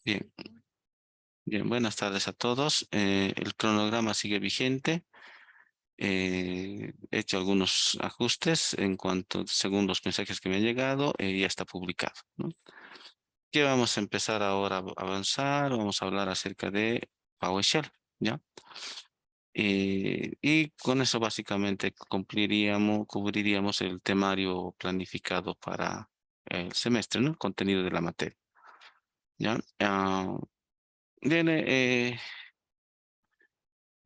Bien, bien, buenas tardes a todos. El cronograma sigue vigente. He hecho algunos ajustes en cuanto, según los mensajes que me han llegado, ya está publicado, ¿no? ¿Qué vamos a empezar ahora a avanzar? Vamos a hablar acerca de PowerShell, ¿ya? Y con eso básicamente cubriríamos el temario planificado para el semestre, ¿no? El contenido de la materia, ¿ya? Viene,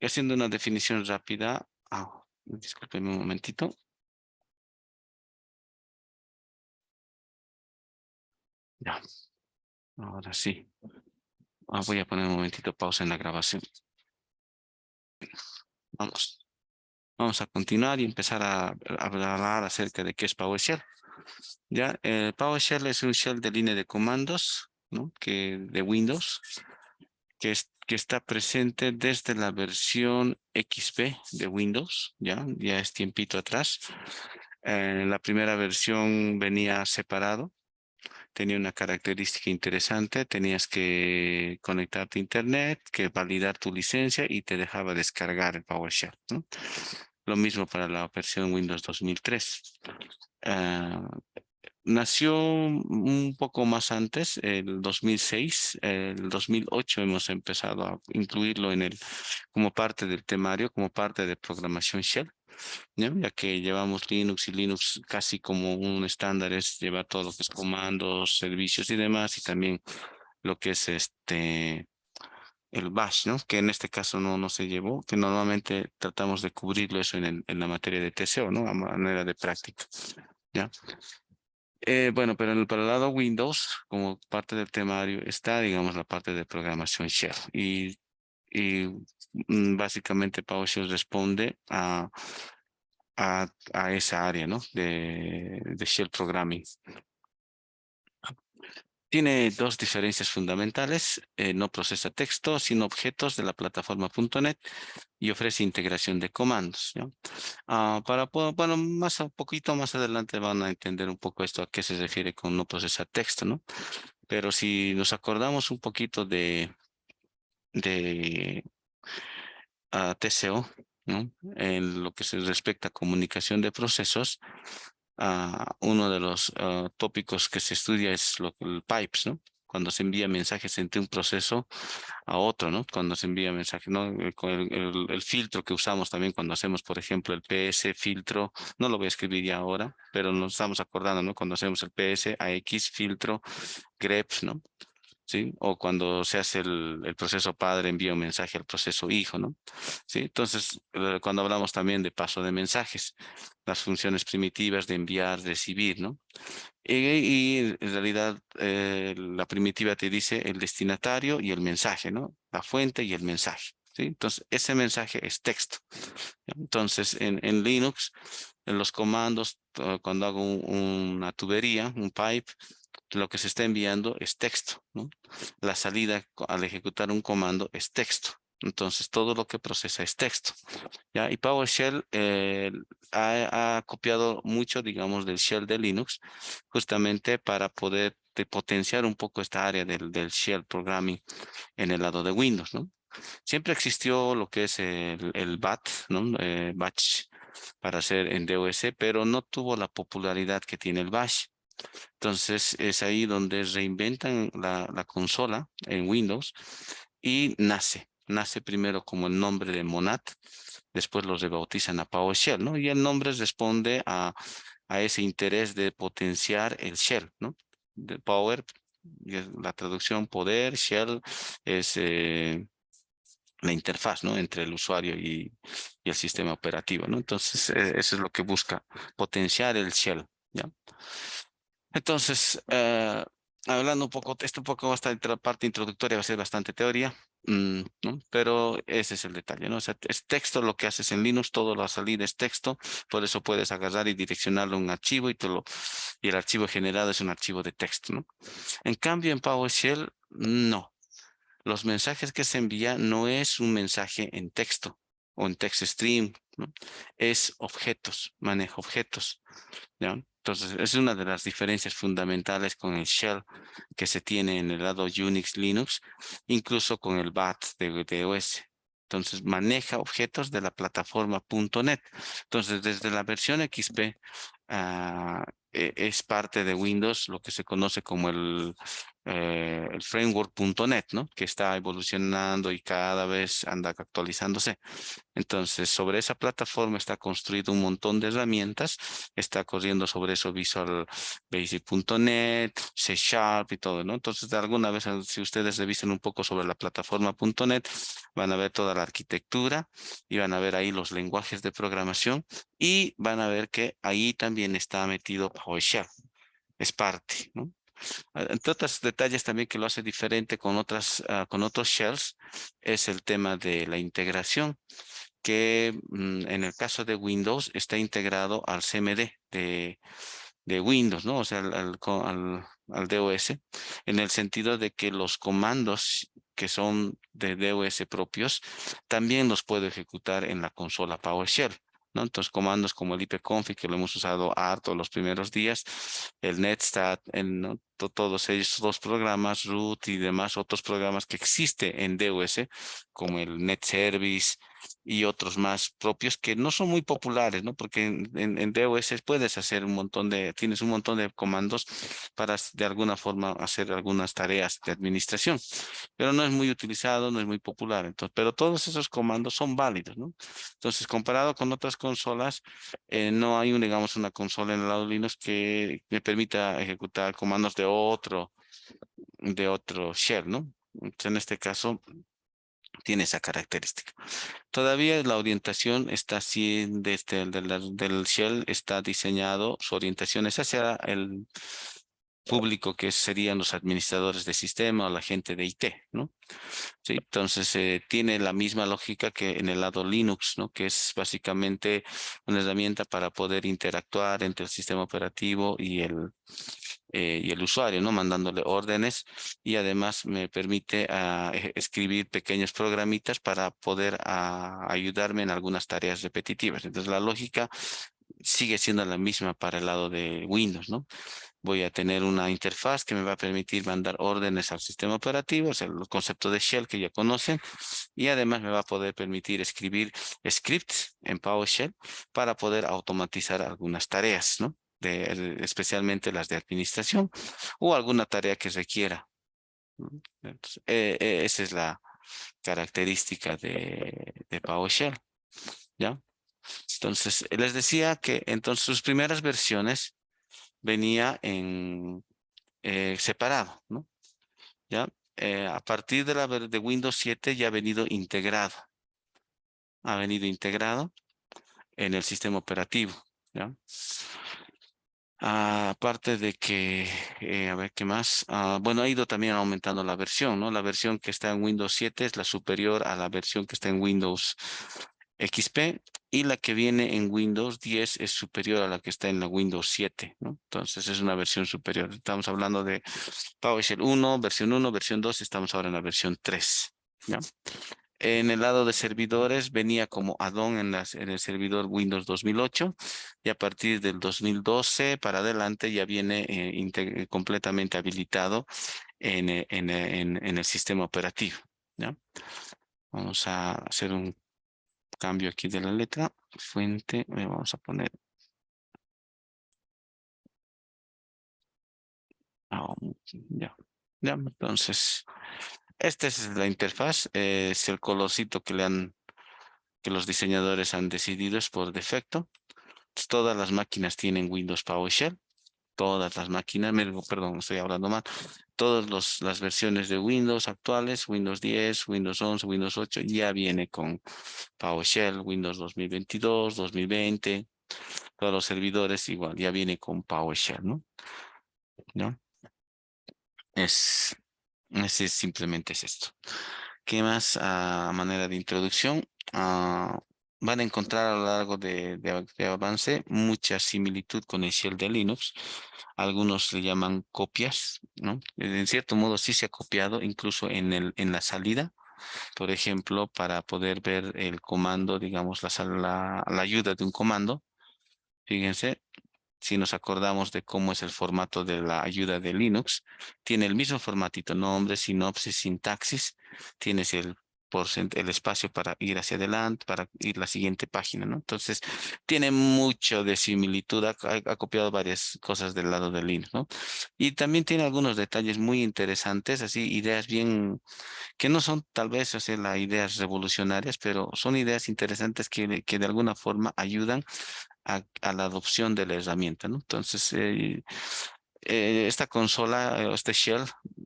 haciendo una definición rápida. Discúlpeme un momentito. Ya, ahora sí. Voy a poner un momentito pausa en la grabación. Vamos. Vamos a continuar y empezar a hablar acerca de qué es PowerShell. Ya, PowerShell es un shell de línea de comandos, ¿no? De Windows, que está presente desde la versión XP de Windows, ya es tiempito atrás. La primera versión venía separado. Tenía una característica interesante, tenías que conectarte a internet, que validar tu licencia y te dejaba descargar el PowerShell, ¿no? Lo mismo para la versión Windows 2003. Ah, Nació un poco más antes, el 2006, el 2008 hemos empezado a incluirlo como parte del temario, como parte de programación Shell. ¿Ya? Ya que llevamos Linux y Linux casi como un estándar es llevar todo lo que es comandos, servicios y demás, y también lo que es el bash, ¿no? Que en este caso no se llevó, que normalmente tratamos de cubrirlo eso en la materia de TCO, ¿no? A manera de práctica, ¿ya? Bueno, pero para el lado Windows, como parte del temario, está, digamos, la parte de programación Shell. Y básicamente PowerShell responde a esa área, ¿no? De Shell Programming. Tiene dos diferencias fundamentales. No procesa texto, sino objetos de la plataforma .NET y ofrece integración de comandos, ¿no? Bueno, un poquito más adelante van a entender un poco esto a qué se refiere con no procesa texto, ¿no? Pero si nos acordamos un poquito de TCO, ¿no? En lo que se respecta a comunicación de procesos, uno de los tópicos que se estudia es el pipes, ¿no? Cuando se envía mensajes entre un proceso a otro, ¿no? Cuando se envía mensajes, ¿no? Con el filtro que usamos también cuando hacemos, por ejemplo, el PS filtro, no lo voy a escribir ya ahora, pero nos estamos acordando, ¿no? Cuando hacemos el PS, AX filtro, greps, ¿no? ¿Sí? O cuando se hace el proceso padre envía un mensaje al proceso hijo, ¿no? ¿Sí? Entonces, cuando hablamos también de paso de mensajes, las funciones primitivas de enviar, recibir, ¿no? Y en realidad la primitiva te dice el destinatario y el mensaje, ¿no? La fuente y el mensaje, ¿sí? Entonces, ese mensaje es texto. ¿Ya? Entonces, en Linux, en los comandos, cuando hago una tubería, un pipe, lo que se está enviando es texto, ¿no? La salida al ejecutar un comando es texto. Entonces, todo lo que procesa es texto, ¿ya? Y PowerShell ha copiado mucho, digamos, del shell de Linux, justamente para poder potenciar un poco esta área del shell programming en el lado de Windows, ¿no? Siempre existió lo que es el BAT, ¿no? Batch para hacer en DOS, pero no tuvo la popularidad que tiene el Bash. Entonces es ahí donde reinventan la consola en Windows y nace primero como el nombre de Monad, después lo rebautizan a PowerShell, ¿no? Y el nombre responde a ese interés de potenciar el shell, ¿no? De Power, y es la traducción poder, shell es la interfaz, ¿no? Entre el usuario y el sistema operativo, ¿no? Entonces eso es lo que busca, potenciar el shell, ¿ya? Entonces, hablando un poco, esto un poco hasta la parte introductoria va a ser bastante teoría, ¿no? Pero ese es el detalle, ¿no? O sea, es texto lo que haces en Linux, todo lo a salir es texto, por eso puedes agarrar y direccionarlo a un archivo y el archivo generado es un archivo de texto, ¿no? En cambio, en PowerShell, no. Los mensajes que se envían no es un mensaje en texto o en text stream, ¿no? Es objetos, maneja objetos, ¿ya? Entonces, es una de las diferencias fundamentales con el shell que se tiene en el lado Unix, Linux, incluso con el BAT de OS. Entonces, maneja objetos de la plataforma .NET. Entonces, desde la versión XP, es parte de Windows, lo que se conoce como el framework.NET, ¿no? Que está evolucionando y cada vez anda actualizándose. Entonces, sobre esa plataforma está construido un montón de herramientas. Está corriendo sobre eso Visual Basic.NET, C Sharp y todo, ¿no? Entonces, de alguna vez, si ustedes revisen un poco sobre la plataforma .NET, van a ver toda la arquitectura y van a ver ahí los lenguajes de programación y van a ver que ahí también está metido PowerShell. Es parte, ¿no? Entre otros detalles también que lo hace diferente con con otros shells es el tema de la integración que en el caso de Windows está integrado al CMD de Windows, ¿no? O sea, al DOS, en el sentido de que los comandos que son de DOS propios, también los puedo ejecutar en la consola PowerShell. ¿No? Entonces, comandos como el ipconfig, que lo hemos usado harto los primeros días, el netstat, ¿no? Todos ellos dos programas, root y demás otros programas que existe en DOS, como el NetService, y otros más propios que no son muy populares, ¿no? Porque en DOS puedes hacer tienes un montón de comandos para de alguna forma hacer algunas tareas de administración, pero no es muy utilizado, no es muy popular. Entonces, pero todos esos comandos son válidos, ¿no? Entonces, comparado con otras consolas, no hay digamos, una consola en el lado Linux que me permita ejecutar comandos de otro shell, ¿no? Entonces, en este caso, tiene esa característica. Todavía la orientación está así, desde del Shell está diseñado, su orientación es hacia el público que serían los administradores de sistema o la gente de IT, ¿no? Sí, entonces tiene la misma lógica que en el lado Linux, ¿no? Que es básicamente una herramienta para poder interactuar entre el sistema operativo y el usuario, ¿no? Mandándole órdenes y además me permite escribir pequeños programitas para poder ayudarme en algunas tareas repetitivas. Entonces la lógica sigue siendo la misma para el lado de Windows, ¿no? Voy a tener una interfaz que me va a permitir mandar órdenes al sistema operativo, o sea, el concepto de shell que ya conocen, y además me va a poder permitir escribir scripts en PowerShell para poder automatizar algunas tareas, ¿no? Especialmente las de administración o alguna tarea que requiera. ¿No? Entonces, esa es la característica de PowerShell, ¿ya? Entonces, les decía que entonces sus primeras versiones venía en separado, ¿no? ¿Ya? A partir de Windows 7 ya ha venido integrado en el sistema operativo, ¿ya? Aparte de que, a ver, ¿qué más? Bueno, ha ido también aumentando la versión, ¿no? La versión que está en Windows 7 es la superior a la versión que está en Windows XP y la que viene en Windows 10 es superior a la que está en la Windows 7, ¿no? Entonces es una versión superior. Estamos hablando de PowerShell 1, versión 2, estamos ahora en la versión 3, ¿ya? En el lado de servidores venía como add-on en el servidor Windows 2008 y a partir del 2012 para adelante ya viene completamente habilitado en el sistema operativo, ¿ya? Vamos a hacer un cambio aquí de la letra. Fuente, vamos a poner. Ya, ya, entonces, esta es la interfaz, es el colorcito que los diseñadores han decidido, es por defecto. Todas las máquinas tienen Windows PowerShell, todas las máquinas, perdón, estoy hablando mal, todas las versiones de Windows actuales, Windows 10, Windows 11, Windows 8, ya viene con PowerShell, Windows 2022, 2020, todos los servidores igual, ya viene con PowerShell, ¿no? ¿No? Es, simplemente es esto. ¿Qué más a manera de introducción? Van a encontrar a lo largo de avance mucha similitud con el shell de Linux. Algunos le llaman copias, ¿no? En cierto modo sí se ha copiado incluso en la salida. Por ejemplo, para poder ver el comando, digamos, la ayuda de un comando. Fíjense, si nos acordamos de cómo es el formato de la ayuda de Linux, tiene el mismo formatito, nombre, sinopsis, sintaxis, tienes el espacio para ir hacia adelante, para ir a la siguiente página, ¿no? Entonces, tiene mucho de similitud, ha copiado varias cosas del lado de Linux, ¿no? Y también tiene algunos detalles muy interesantes, así, ideas bien que no son tal vez, o sea, las ideas revolucionarias, pero son ideas interesantes que de alguna forma ayudan a la adopción de la herramienta, ¿no? Entonces, esta consola, este shell,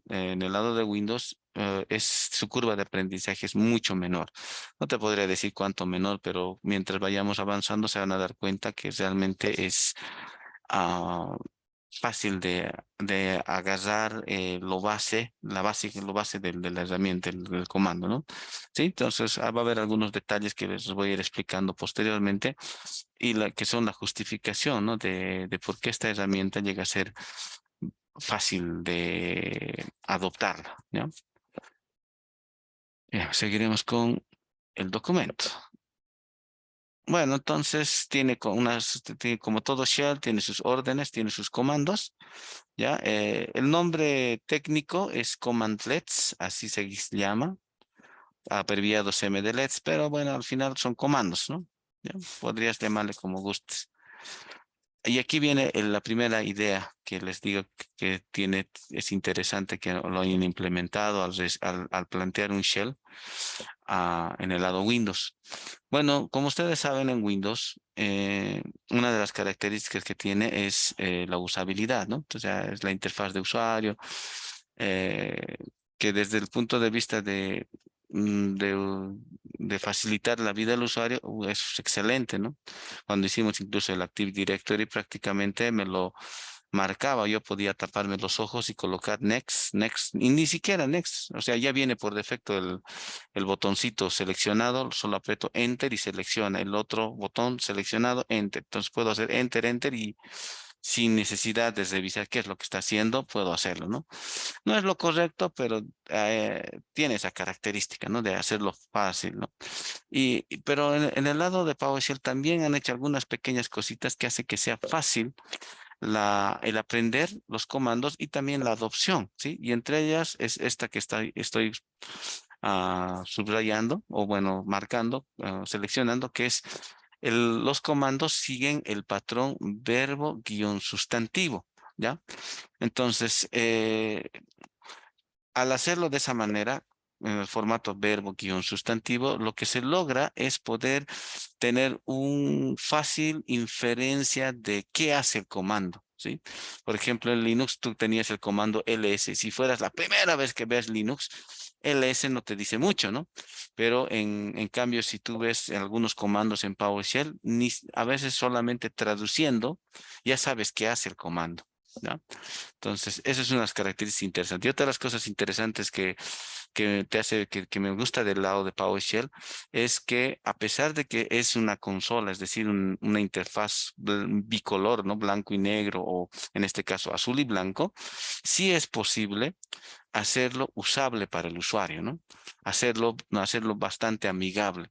en el lado de Windows, su curva de aprendizaje es mucho menor. No te podría decir cuánto menor, pero mientras vayamos avanzando se van a dar cuenta que realmente es ah, fácil de agarrar lo base de la herramienta, del comando, ¿no? Sí, entonces va a haber algunos detalles que les voy a ir explicando posteriormente y que son la justificación, ¿no? De por qué esta herramienta llega a ser fácil de adoptarla, ¿ya? Ya, seguiremos con el documento. Bueno, entonces tiene como todo shell, tiene sus órdenes, tiene sus comandos, ¿ya? El nombre técnico es commandlets, así se llama, abreviado cmdlets, pero bueno, al final son comandos, ¿no? ¿Ya? Podrías llamarle como gustes. Y aquí viene la primera idea que les digo es interesante que lo hayan implementado al plantear un shell en el lado Windows. Bueno, como ustedes saben en Windows, una de las características que tiene es la usabilidad, ¿no? Entonces, ya es la interfaz de usuario, eh, que desde el punto de vista de facilitar la vida del usuario, es excelente, ¿no? Cuando hicimos incluso el Active Directory, prácticamente me lo marcaba, yo podía taparme los ojos y colocar next, next, y ni siquiera next, o sea, ya viene por defecto el botoncito seleccionado, solo aprieto enter y selecciona el otro botón seleccionado, enter. Entonces puedo hacer enter, enter y sin necesidad de revisar qué es lo que está haciendo, puedo hacerlo, ¿no? No es lo correcto, pero tiene esa característica, ¿no? De hacerlo fácil, ¿no? Pero en el lado de PowerShell también han hecho algunas pequeñas cositas que hace que sea fácil el aprender los comandos y también la adopción, ¿sí? Y entre ellas es esta que estoy subrayando o bueno, marcando, seleccionando, que es los comandos siguen el patrón verbo guión sustantivo, ¿ya? Entonces, al hacerlo de esa manera, en el formato verbo guión sustantivo, lo que se logra es poder tener un fácil inferencia de qué hace el comando, ¿sí? Por ejemplo, en Linux tú tenías el comando ls. Si fueras la primera vez que ves Linux, ls no te dice mucho, ¿no? Pero en cambio, si tú ves algunos comandos en PowerShell, a veces solamente traduciendo, ya sabes qué hace el comando, ¿no? Entonces, esas son las características interesantes. Y otra de las cosas interesantes que te hace, que me gusta del lado de PowerShell, es que a pesar de que es una consola, es decir, una interfaz bicolor, ¿no? Blanco y negro, o en este caso azul y blanco, sí es posible hacerlo usable para el usuario, ¿no? Hacerlo bastante amigable,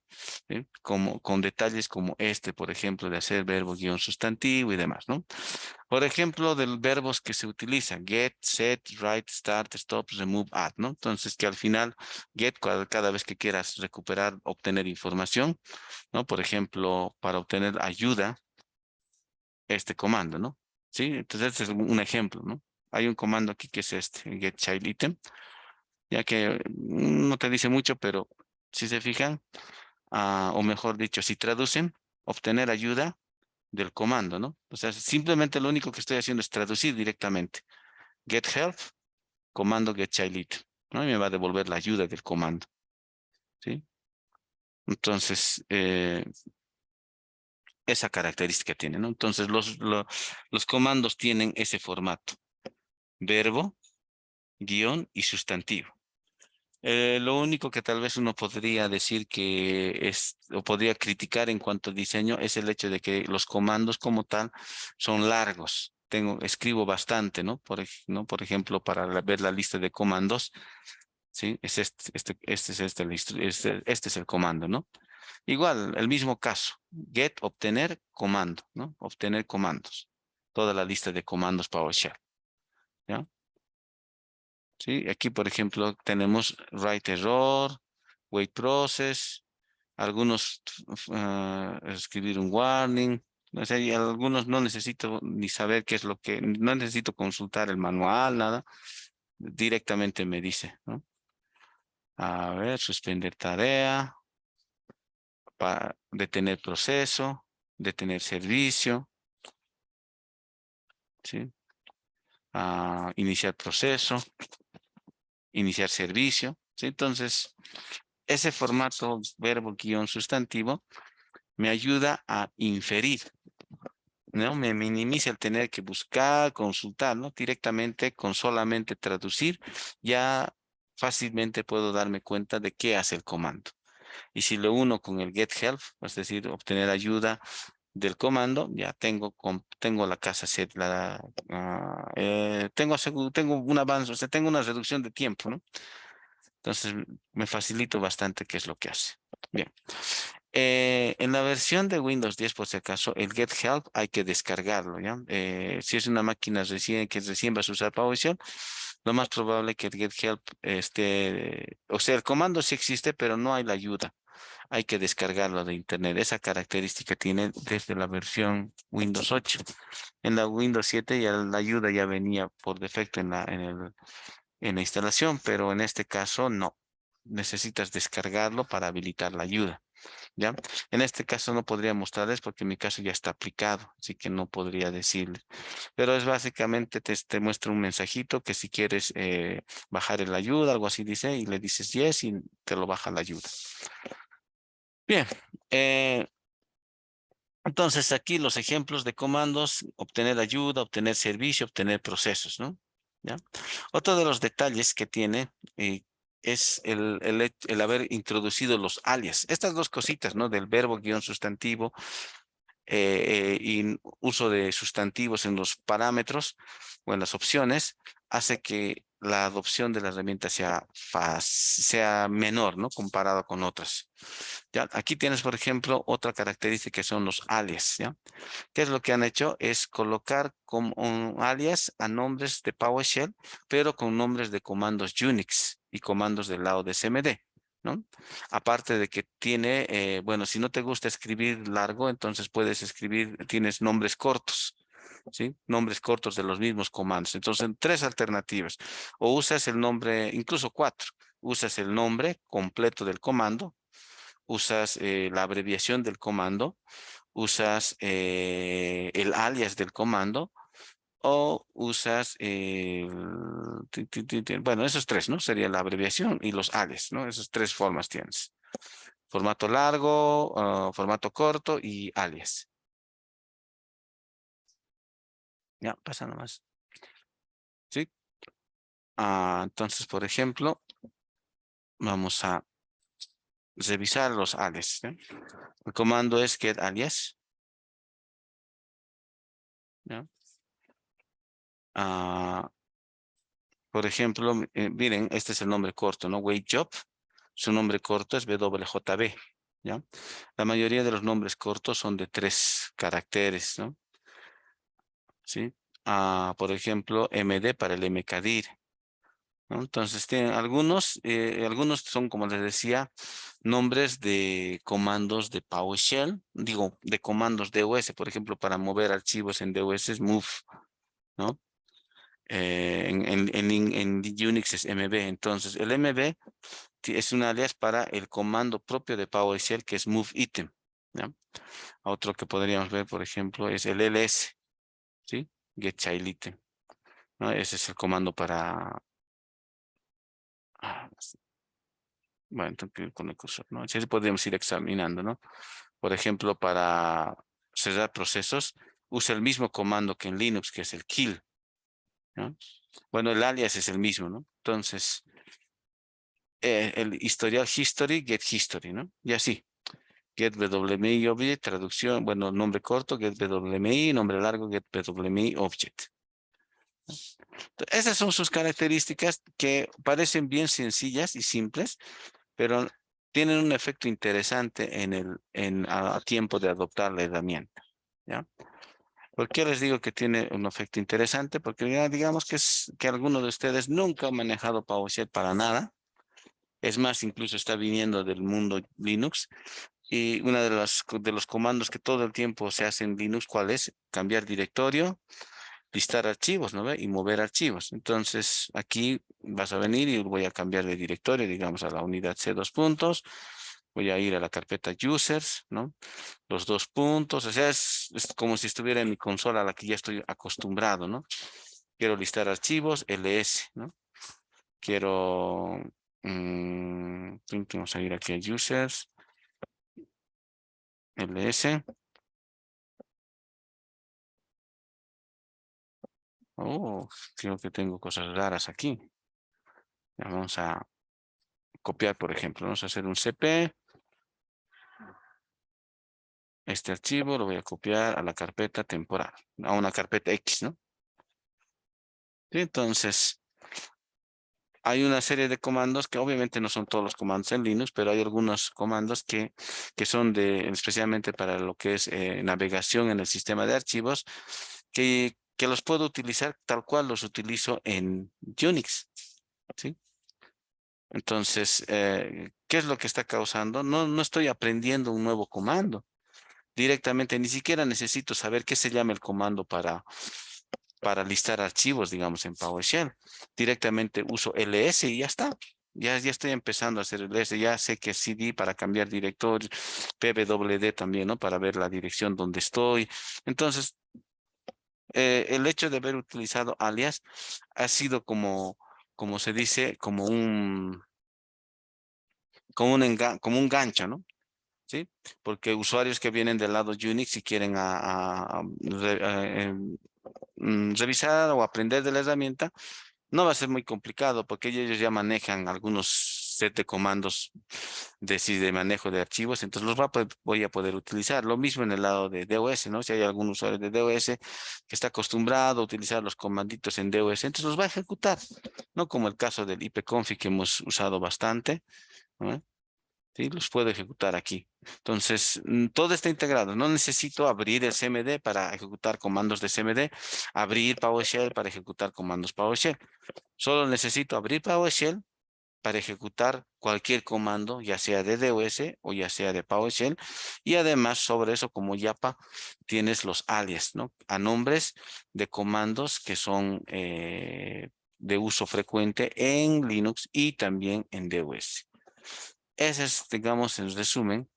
¿sí? Como, con detalles como este, por ejemplo, de hacer verbo guión sustantivo y demás, ¿no? Por ejemplo, de los verbos que se utilizan, get, set, write, start, stop, remove, add, ¿no? Entonces, que al final, get, cada vez que quieras recuperar, obtener información, ¿no? Por ejemplo, para obtener ayuda, este comando, ¿no? ¿Sí? Entonces, este es un ejemplo, ¿no? Hay un comando aquí que es este, get child item, ya que no te dice mucho, pero si se fijan, o mejor dicho, si traducen, obtener ayuda del comando, ¿no? O sea, simplemente lo único que estoy haciendo es traducir directamente. Get help, comando get child item, ¿no? Y me va a devolver la ayuda del comando, ¿sí? Entonces, esa característica tiene, ¿no? Entonces, los comandos tienen ese formato, verbo, guión y sustantivo. Lo único que tal vez uno podría decir o podría criticar en cuanto a diseño es el hecho de que los comandos como tal son largos. Escribo bastante, ¿no? ¿no? Por ejemplo, para ver la lista de comandos, ¿sí? Es este es el comando, ¿no? Igual, el mismo caso, get, obtener, comando, ¿no? Obtener comandos. toda la lista de comandos PowerShell, ¿ya? Sí, aquí, por ejemplo, tenemos write error, wait process, algunos escribir un warning. O sea, y algunos no necesito ni saber qué es lo que, no necesito consultar el manual, nada. Directamente me dice, ¿no? A ver, suspender tarea, para detener proceso, detener servicio, ¿sí? Iniciar proceso, iniciar servicio, ¿sí? Entonces, ese formato verbo guión sustantivo me ayuda a inferir, ¿no? Me minimiza el tener que buscar, consultar, ¿no? Directamente con solamente traducir, ya fácilmente puedo darme cuenta de qué hace el comando. Y si lo uno con el get help, es decir, obtener ayuda del comando, ya tengo la casa set, tengo un avance, o sea, tengo una reducción de tiempo, ¿no? Entonces me facilito bastante qué es lo que hace. Bien. En la versión de Windows 10, por si acaso, el Get Help hay que descargarlo, ¿ya? Si es una máquina que recién vas a usar PowerShell, lo más probable que el Get Help esté, o sea, el comando sí existe, pero no hay la ayuda. Hay que descargarlo de internet. Esa característica tiene desde la versión Windows 8. En la Windows 7 ya la ayuda ya venía por defecto en la instalación, pero en este caso no. Necesitas descargarlo para habilitar la ayuda. ¿Ya? En este caso no podría mostrarles porque mi caso ya está aplicado, así que no podría decirles. Pero es básicamente te muestra un mensajito que si quieres bajar la ayuda, algo así dice, y le dices yes y te lo baja la ayuda. Bien, entonces aquí los ejemplos de comandos: obtener ayuda, obtener servicio, obtener procesos, ¿no? ¿Ya? Otro de los detalles que tiene es el haber introducido los alias. Estas dos cositas, ¿no? Del verbo guión sustantivo y uso de sustantivos en los parámetros o en las opciones, hace que la adopción de la herramienta sea menor, ¿no? Comparado con otras. ¿Ya? Aquí tienes, por ejemplo, otra característica que son los alias, ¿ya? ¿Qué es lo que han hecho? Es colocar como un alias a nombres de PowerShell, pero con nombres de comandos Unix y comandos del lado de CMD, ¿no? Aparte de que tiene, bueno, si no te gusta escribir largo, entonces puedes escribir, tienes nombres cortos, ¿sí? Nombres cortos de los mismos comandos. Entonces, tres alternativas. O usas el nombre, incluso cuatro. Usas el nombre completo del comando, usas la abreviación del comando, usas el alias del comando o usas bueno, esos tres, ¿no? Sería la abreviación y los alias, ¿no? Esas tres formas tienes. Formato largo, formato corto y alias. Ya, pasa nomás. ¿Sí? Entonces, por ejemplo, vamos a revisar los alias, ¿sí? El comando es get alias. ¿Ya? Ah, por ejemplo, miren, este es el nombre corto, ¿no? Wait Job. Su nombre corto es WJB, ¿ya? La mayoría de los nombres cortos son de 3 caracteres, ¿no? ¿Sí? Por ejemplo, MD para el MKDIR, ¿no? Entonces, tienen algunos son, como les decía, nombres de comandos de PowerShell, digo, de comandos DOS, por ejemplo, para mover archivos en DOS es move, ¿no? En Unix es MB. Entonces, el MB es un alias para el comando propio de PowerShell que es move item, ¿ya? Otro que podríamos ver, por ejemplo, es el ls, ¿sí? Get child item, ¿no? Ese es el comando para... bueno, entonces con el cursor, ¿no? Así podríamos ir examinando, ¿no? Por ejemplo, para cerrar procesos, usa el mismo comando que en Linux, que es el kill, ¿no? Bueno, el alias es el mismo, ¿no? Entonces, el historial history, get history, ¿no? Y así. Get WMI object, traducción, bueno, nombre corto, get WMI, nombre largo, get WMI object. Esas son sus características que parecen bien sencillas y simples, pero tienen un efecto interesante a tiempo de adoptar la herramienta, ¿ya? ¿Por qué les digo que tiene un efecto interesante? Porque ya digamos que alguno de ustedes nunca ha manejado PowerShell para nada. Es más, incluso está viniendo del mundo Linux. Y una de los comandos que todo el tiempo se hace en Linux, ¿cuál es? Cambiar directorio, listar archivos, ¿no ve? Y mover archivos. Entonces, aquí vas a venir y voy a cambiar de directorio, digamos, a la unidad C dos puntos. Voy a ir a la carpeta users, ¿no? Los dos puntos, o sea, es como si estuviera en mi consola a la que ya estoy acostumbrado, ¿no? Quiero listar archivos, ls, ¿no? Quiero, vamos a ir aquí a users, ls. Oh, creo que tengo cosas raras aquí. Ya vamos a copiar, por ejemplo, vamos a hacer un cp. Este archivo lo voy a copiar a la carpeta temporal, a una carpeta X, ¿no? Sí, entonces, hay una serie de comandos que obviamente no son todos los comandos en Linux, pero hay algunos comandos que son especialmente para lo que es navegación en el sistema de archivos, que los puedo utilizar tal cual los utilizo en Unix, ¿sí? Entonces, ¿qué es lo que está causando? No estoy aprendiendo un nuevo comando. Directamente, ni siquiera necesito saber qué se llama el comando para listar archivos, digamos, en PowerShell. Directamente uso ls y ya está. Ya estoy empezando a hacer ls, ya sé que cd para cambiar directorio, pwd también, ¿no? Para ver la dirección donde estoy. Entonces, el hecho de haber utilizado alias ha sido como se dice, como un gancho, ¿no? ¿Sí? Porque usuarios que vienen del lado Unix y quieren revisar o aprender de la herramienta, no va a ser muy complicado porque ellos ya manejan algunos set de comandos sí, de manejo de archivos, entonces voy a poder utilizar. Lo mismo en el lado de DOS, ¿no? Si hay algún usuario de DOS que está acostumbrado a utilizar los comanditos en DOS, entonces los va a ejecutar, ¿no? Como el caso del ipconfig que hemos usado bastante, ¿no? Sí, los puedo ejecutar aquí. Entonces, todo está integrado. No necesito abrir el CMD para ejecutar comandos de CMD, abrir PowerShell para ejecutar comandos PowerShell. Solo necesito abrir PowerShell para ejecutar cualquier comando, ya sea de DOS o ya sea de PowerShell. Y además, sobre eso, como YAPA, tienes los alias, ¿no? A nombres de comandos que son de uso frecuente en Linux y también en DOS. Ese es, digamos, en resumen,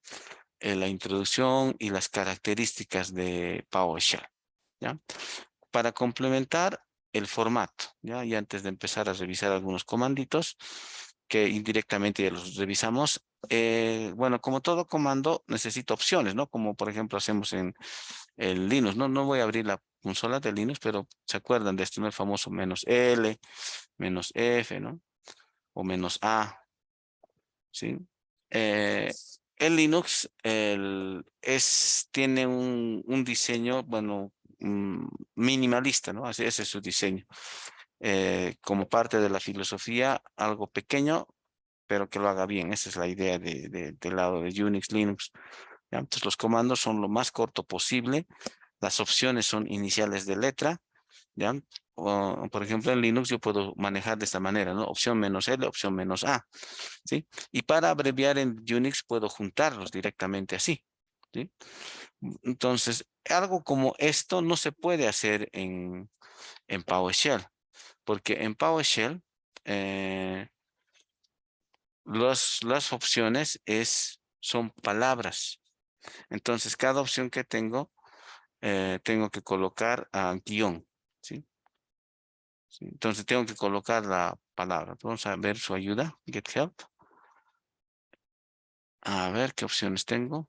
la introducción y las características de PowerShell, ¿ya? Para complementar el formato, ¿ya? Y antes de empezar a revisar algunos comanditos que indirectamente ya los revisamos, bueno, como todo comando necesita opciones, ¿no? Como por ejemplo hacemos en Linux, ¿no? No voy a abrir la consola de Linux, pero se acuerdan de este, ¿no? El famoso -L, -F, ¿no? O -A, ¿sí? Eh, el Linux tiene un diseño, bueno, minimalista, ¿no? Ese es su diseño. Como parte de la filosofía, algo pequeño, pero que lo haga bien. Esa es la idea del lado de Unix, Linux. ¿Ya? Entonces, los comandos son lo más corto posible. Las opciones son iniciales de letra. ¿Ya? Por ejemplo, en Linux yo puedo manejar de esta manera, ¿no? Opción -L, opción -A, ¿sí? Y para abreviar en Unix puedo juntarlos directamente así, ¿sí? Entonces, algo como esto no se puede hacer en PowerShell, porque en PowerShell las opciones son palabras. Entonces, cada opción que tengo que colocar a guión, ¿sí? ¿Sí? Entonces tengo que colocar la palabra. Vamos a ver su ayuda. Get help. A ver qué opciones tengo.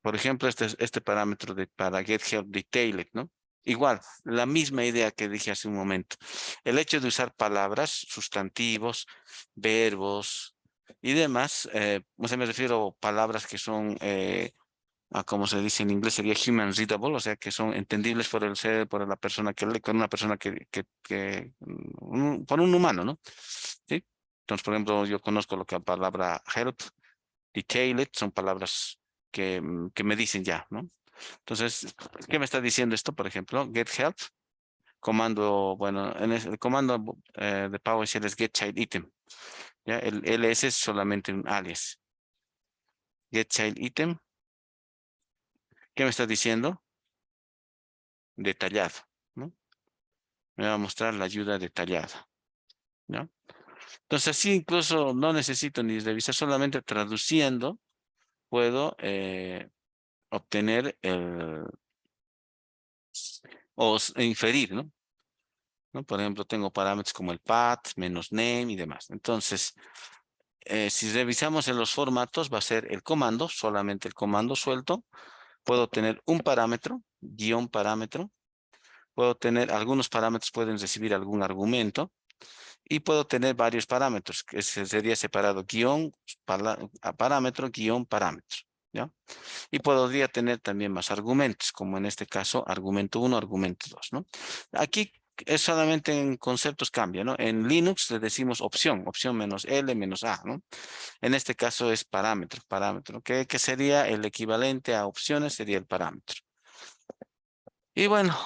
Por ejemplo, este parámetro para get help detailed, ¿no? Igual, la misma idea que dije hace un momento. El hecho de usar palabras, sustantivos, verbos y demás, o sea, me refiero a palabras que son como se dice en inglés, sería human readable, o sea, que son entendibles por el ser, por la persona que lee, con una persona por un humano, ¿no? ¿Sí? Entonces, por ejemplo, yo conozco lo que la palabra help, detailed, son palabras que me dicen ya, ¿no? Entonces, ¿qué me está diciendo esto? Por ejemplo, get help, comando, bueno, el comando de PowerShell es get child item. ¿Ya? El ls es solamente un alias. Get child item, ¿qué me está diciendo? Detallado, ¿no? Me va a mostrar la ayuda detallada, ¿no? Entonces, así incluso no necesito ni revisar, solamente traduciendo puedo obtener inferir, ¿no? ¿No? Por ejemplo, tengo parámetros como el path, menos name y demás. Entonces, si revisamos en los formatos, va a ser el comando, solamente el comando suelto. Puedo tener un parámetro, guión parámetro. Puedo tener, algunos parámetros pueden recibir algún argumento. Y puedo tener varios parámetros, que sería separado guión, parámetro, guión, parámetro. ¿Ya? Y podría tener también más argumentos, como en este caso, argumento 1, argumento 2, ¿no? Aquí es solamente en conceptos cambia, ¿no? En Linux le decimos opción, opción menos L menos A, ¿no? En este caso es parámetro, parámetro, que sería el equivalente a opciones, sería el parámetro. Y bueno,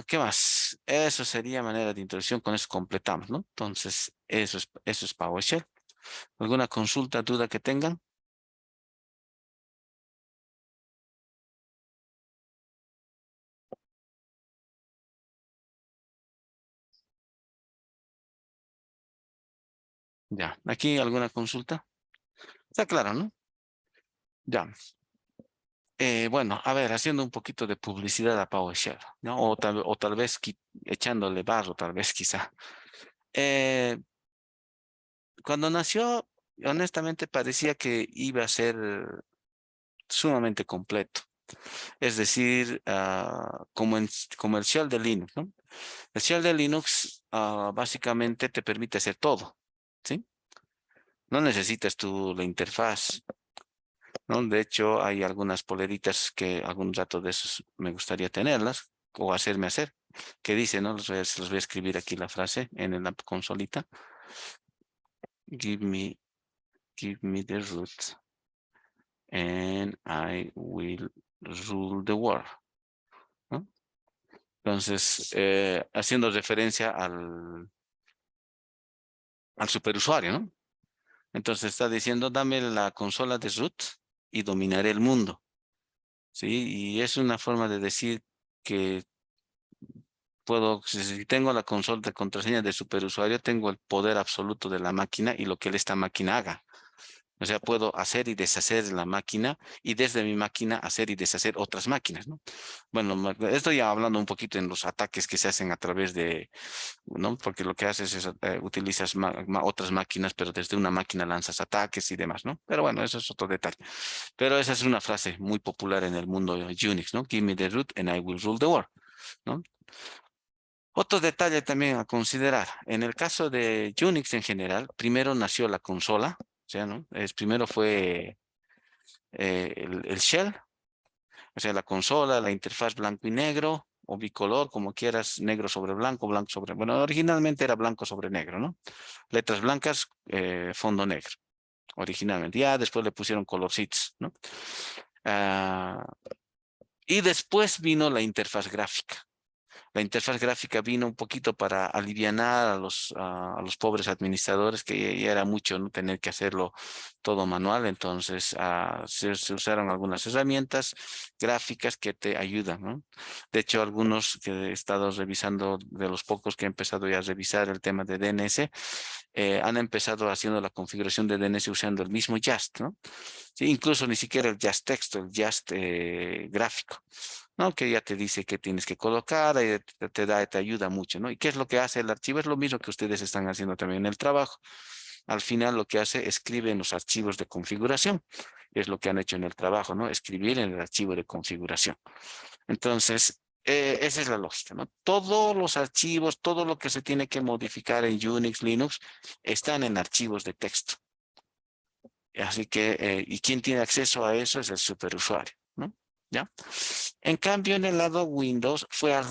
¿qué más? Eso sería manera de introducción, con eso completamos, ¿no? Entonces, eso es PowerShell. ¿Alguna consulta, duda que tengan? Ya, ¿aquí alguna consulta? Está claro, ¿no? Ya. Bueno, a ver, haciendo un poquito de publicidad a PowerShell, ¿no? O tal vez echándole barro, tal vez quizá. Eh, Cuando nació, honestamente parecía que iba a ser sumamente completo. Es decir, como el shell de Linux, ¿no? El shell de Linux básicamente te permite hacer todo, ¿sí? No necesitas tú la interfaz, ¿no? De hecho, hay algunas poleritas que algún rato de esos me gustaría tenerlas o hacerme hacer. Que dice, ¿no? Se los voy a escribir aquí la frase en la consolita. Give me, give me the root and I will rule the world, ¿no? Entonces, haciendo referencia al superusuario, ¿no? Entonces está diciendo, dame la consola de root y dominaré el mundo, ¿sí? Y es una forma de decir que puedo, si tengo la consola de contraseña del superusuario, tengo el poder absoluto de la máquina y lo que esta máquina haga. O sea, puedo hacer y deshacer la máquina y desde mi máquina hacer y deshacer otras máquinas, ¿no? Bueno, estoy ya hablando un poquito en los ataques que se hacen a través de, ¿no? Porque lo que haces es utilizas otras máquinas, pero desde una máquina lanzas ataques y demás, ¿no? Pero bueno, eso es otro detalle. Pero esa es una frase muy popular en el mundo de Unix, ¿no? Give me the root and I will rule the world, ¿no? Otro detalle también a considerar. En el caso de Unix en general, primero nació la consola, o sea, ¿no? Primero fue el shell, o sea, la consola, la interfaz blanco y negro, o bicolor, como quieras, negro sobre blanco, blanco sobre... Bueno, originalmente era blanco sobre negro, ¿no? Letras blancas, fondo negro, originalmente. Ya después le pusieron colorcitos, ¿no? Ah, y después vino la interfaz gráfica. La interfaz gráfica vino un poquito para alivianar a los pobres administradores, que ya era mucho, ¿no? Tener que hacerlo todo manual. Entonces, se usaron algunas herramientas gráficas que te ayudan, ¿no? De hecho, algunos que he estado revisando, de los pocos que he empezado ya a revisar el tema de DNS, han empezado haciendo la configuración de DNS usando el mismo Just, ¿no? Sí, incluso ni siquiera el Just texto, el Just gráfico, ¿no? Que ya te dice qué tienes que colocar, te ayuda mucho, ¿no? ¿Y qué es lo que hace el archivo? Es lo mismo que ustedes están haciendo también en el trabajo. Al final lo que hace, escribe en los archivos de configuración. Es lo que han hecho en el trabajo, ¿no? Escribir en el archivo de configuración. Entonces, esa es la lógica, ¿no? Todos los archivos, todo lo que se tiene que modificar en Unix, Linux, están en archivos de texto. Así que, ¿y quién tiene acceso a eso? Es el superusuario, ¿no? ¿Ya? En cambio, en el lado Windows fue al